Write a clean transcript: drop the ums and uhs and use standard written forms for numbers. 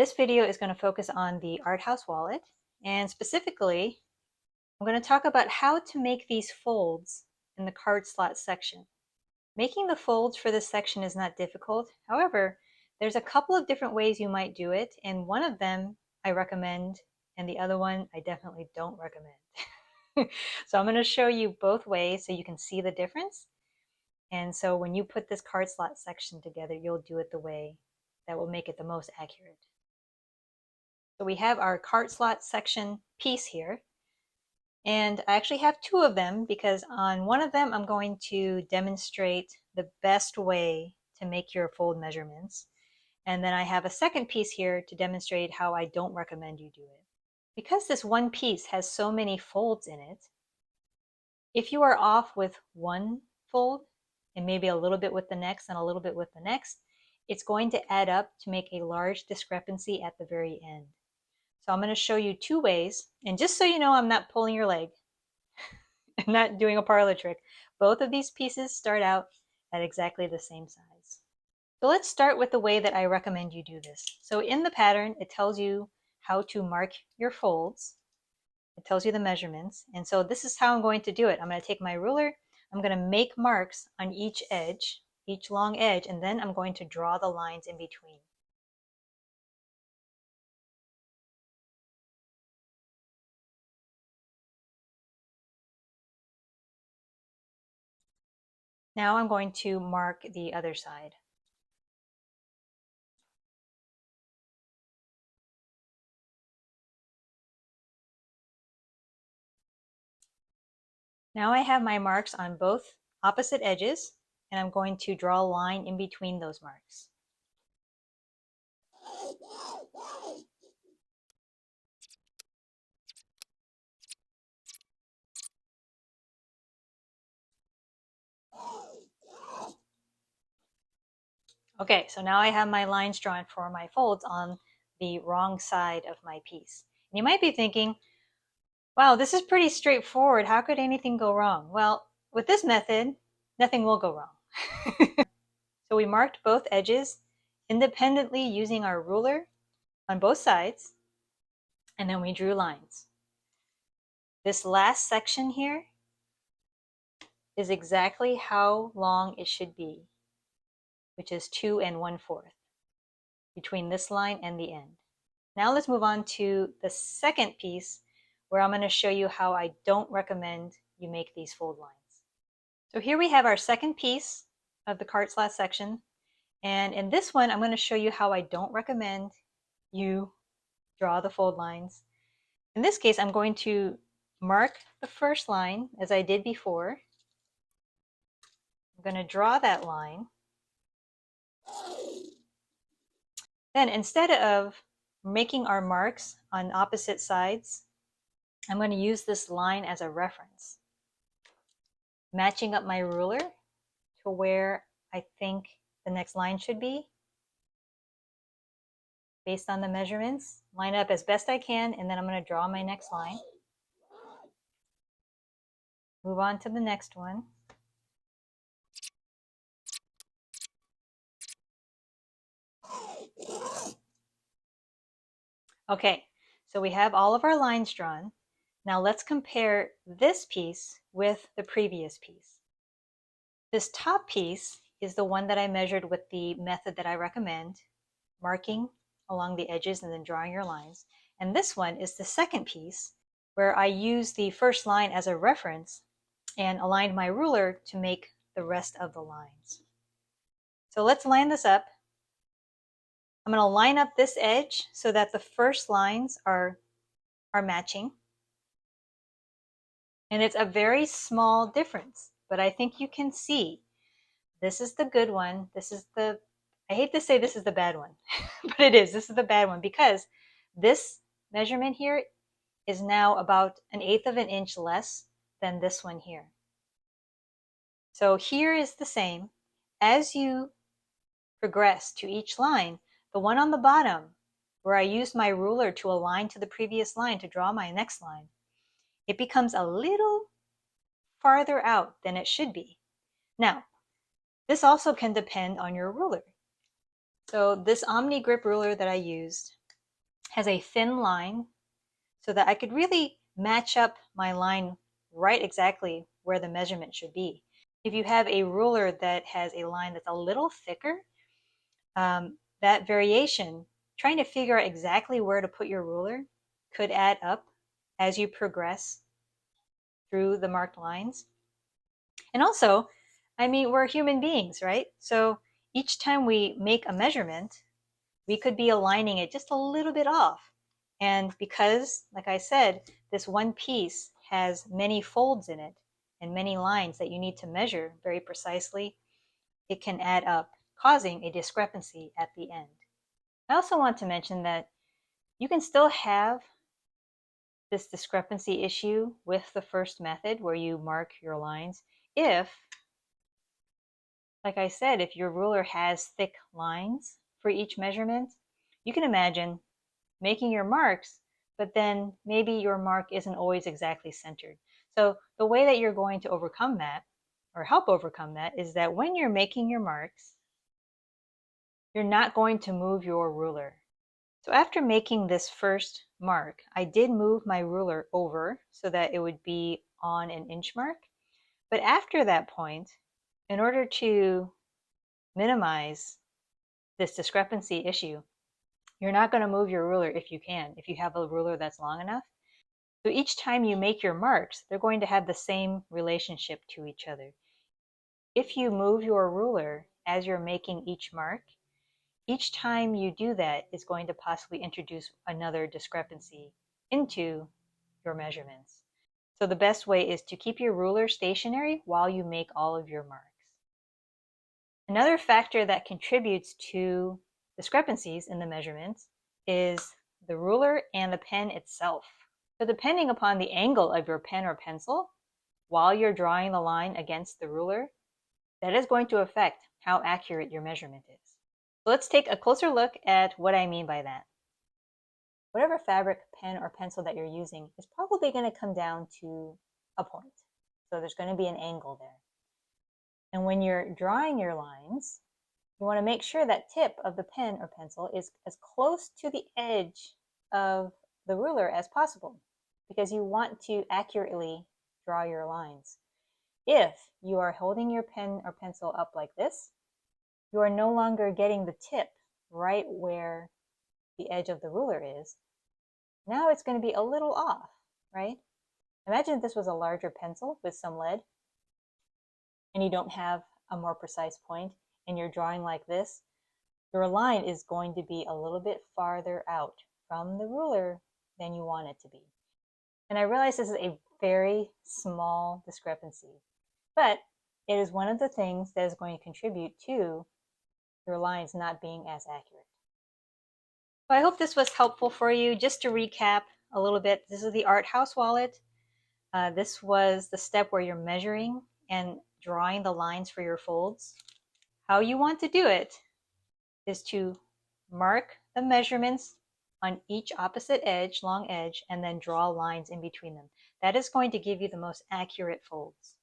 This video is going to focus on the Art House wallet, and specifically, I'm going to talk about how to make these folds in the card slot section. Making the folds for this section is not difficult. However, there's a couple of different ways you might do it, and one of them I recommend, and the other one I definitely don't recommend. So I'm going to show you both ways so you can see the difference. And so when you put this card slot section together, you'll do it the way that will make it the most accurate. So we have our card slot section piece here. And I actually have two of them because on one of them I'm going to demonstrate the best way to make your fold measurements. And then I have a second piece here to demonstrate how I don't recommend you do it. Because this one piece has so many folds in it, if you are off with one fold and maybe a little bit with the next and a little bit with the next, it's going to add up to make a large discrepancy at the very end. So I'm going to show you two ways, and just so you know, I'm not pulling your leg. I'm not doing a parlor trick. Both of these pieces start out at exactly the same size. So let's start with the way that I recommend you do this. So in the pattern, it tells you how to mark your folds. It tells you the measurements. And so this is how I'm going to do it. I'm going to take my ruler. I'm going to make marks on each edge, each long edge, and then I'm going to draw the lines in between. Now I'm going to mark the other side. Now I have my marks on both opposite edges, and I'm going to draw a line in between those marks. Okay, so now I have my lines drawn for my folds on the wrong side of my piece. And you might be thinking, wow, this is pretty straightforward. How could anything go wrong? Well, with this method, nothing will go wrong. So we marked both edges independently using our ruler on both sides, and then we drew lines. This last section here is exactly how long it should be, which is 2 1/4 between this line and the end. Now let's move on to the second piece where I'm going to show you how I don't recommend you make these fold lines. So here we have our second piece of the card slot section, and in this one I'm going to show you how I don't recommend you draw the fold lines. In this case, I'm going to mark the first line as I did before. I'm going to draw that line. Then instead of making our marks on opposite sides, I'm going to use this line as a reference, matching up my ruler to where I think the next line should be based on the measurements. Line up as best I can, and then I'm going to draw my next line. Move on to the next one. Okay, so we have all of our lines drawn. Now let's compare this piece with the previous piece. This top piece is the one that I measured with the method that I recommend, marking along the edges and then drawing your lines. And this one is the second piece where I used the first line as a reference and aligned my ruler to make the rest of the lines. So let's line this up. I'm going to line up this edge so that the first lines are matching. And it's a very small difference, but I think you can see this is the good one. This is the, I hate to say this is the bad one, but it is. This is the bad one because this measurement here is now about 1/8 of an inch less than this one here. So here is the same. As you progress to each line, the one on the bottom where I used my ruler to align to the previous line to draw my next line, it becomes a little farther out than it should be. Now, this also can depend on your ruler. So this Omni Grip ruler that I used has a thin line so that I could really match up my line right exactly where the measurement should be. If you have a ruler that has a line that's a little thicker, that variation, trying to figure out exactly where to put your ruler, could add up as you progress through the marked lines. And also, I mean, we're human beings, right? So each time we make a measurement, we could be aligning it just a little bit off. And because, like I said, this one piece has many folds in it and many lines that you need to measure very precisely, it can add up, causing a discrepancy at the end. I also want to mention that you can still have this discrepancy issue with the first method where you mark your lines if, like I said, if your ruler has thick lines for each measurement. You can imagine making your marks, but then maybe your mark isn't always exactly centered. So the way that you're going to overcome that, or help overcome that, is that when you're making your marks, you're not going to move your ruler. So after making this first mark, I did move my ruler over so that it would be on an inch mark. But after that point, in order to minimize this discrepancy issue, you're not going to move your ruler if you can, if you have a ruler that's long enough. So each time you make your marks, they're going to have the same relationship to each other. If you move your ruler as you're making each mark, each time you do that is going to possibly introduce another discrepancy into your measurements. So the best way is to keep your ruler stationary while you make all of your marks. Another factor that contributes to discrepancies in the measurements is the ruler and the pen itself. So depending upon the angle of your pen or pencil, while you're drawing the line against the ruler, that is going to affect how accurate your measurement is. So let's take a closer look at what I mean by that. Whatever fabric, pen, or pencil that you're using is probably going to come down to a point. So there's going to be an angle there. And when you're drawing your lines, you want to make sure that tip of the pen or pencil is as close to the edge of the ruler as possible, because you want to accurately draw your lines. If you are holding your pen or pencil up like this, you are no longer getting the tip right where the edge of the ruler is. Now it's going to be a little off, right? Imagine if this was a larger pencil with some lead and you don't have a more precise point and you're drawing like this. Your line is going to be a little bit farther out from the ruler than you want it to be. And I realize this is a very small discrepancy, but it is one of the things that is going to contribute to your lines not being as accurate. So I hope this was helpful for you. Just to recap a little bit, this is the Art House wallet. This was the step where you're measuring and drawing the lines for your folds. How you want to do it is to mark the measurements on each opposite edge, long edge, and then draw lines in between them. That is going to give you the most accurate folds.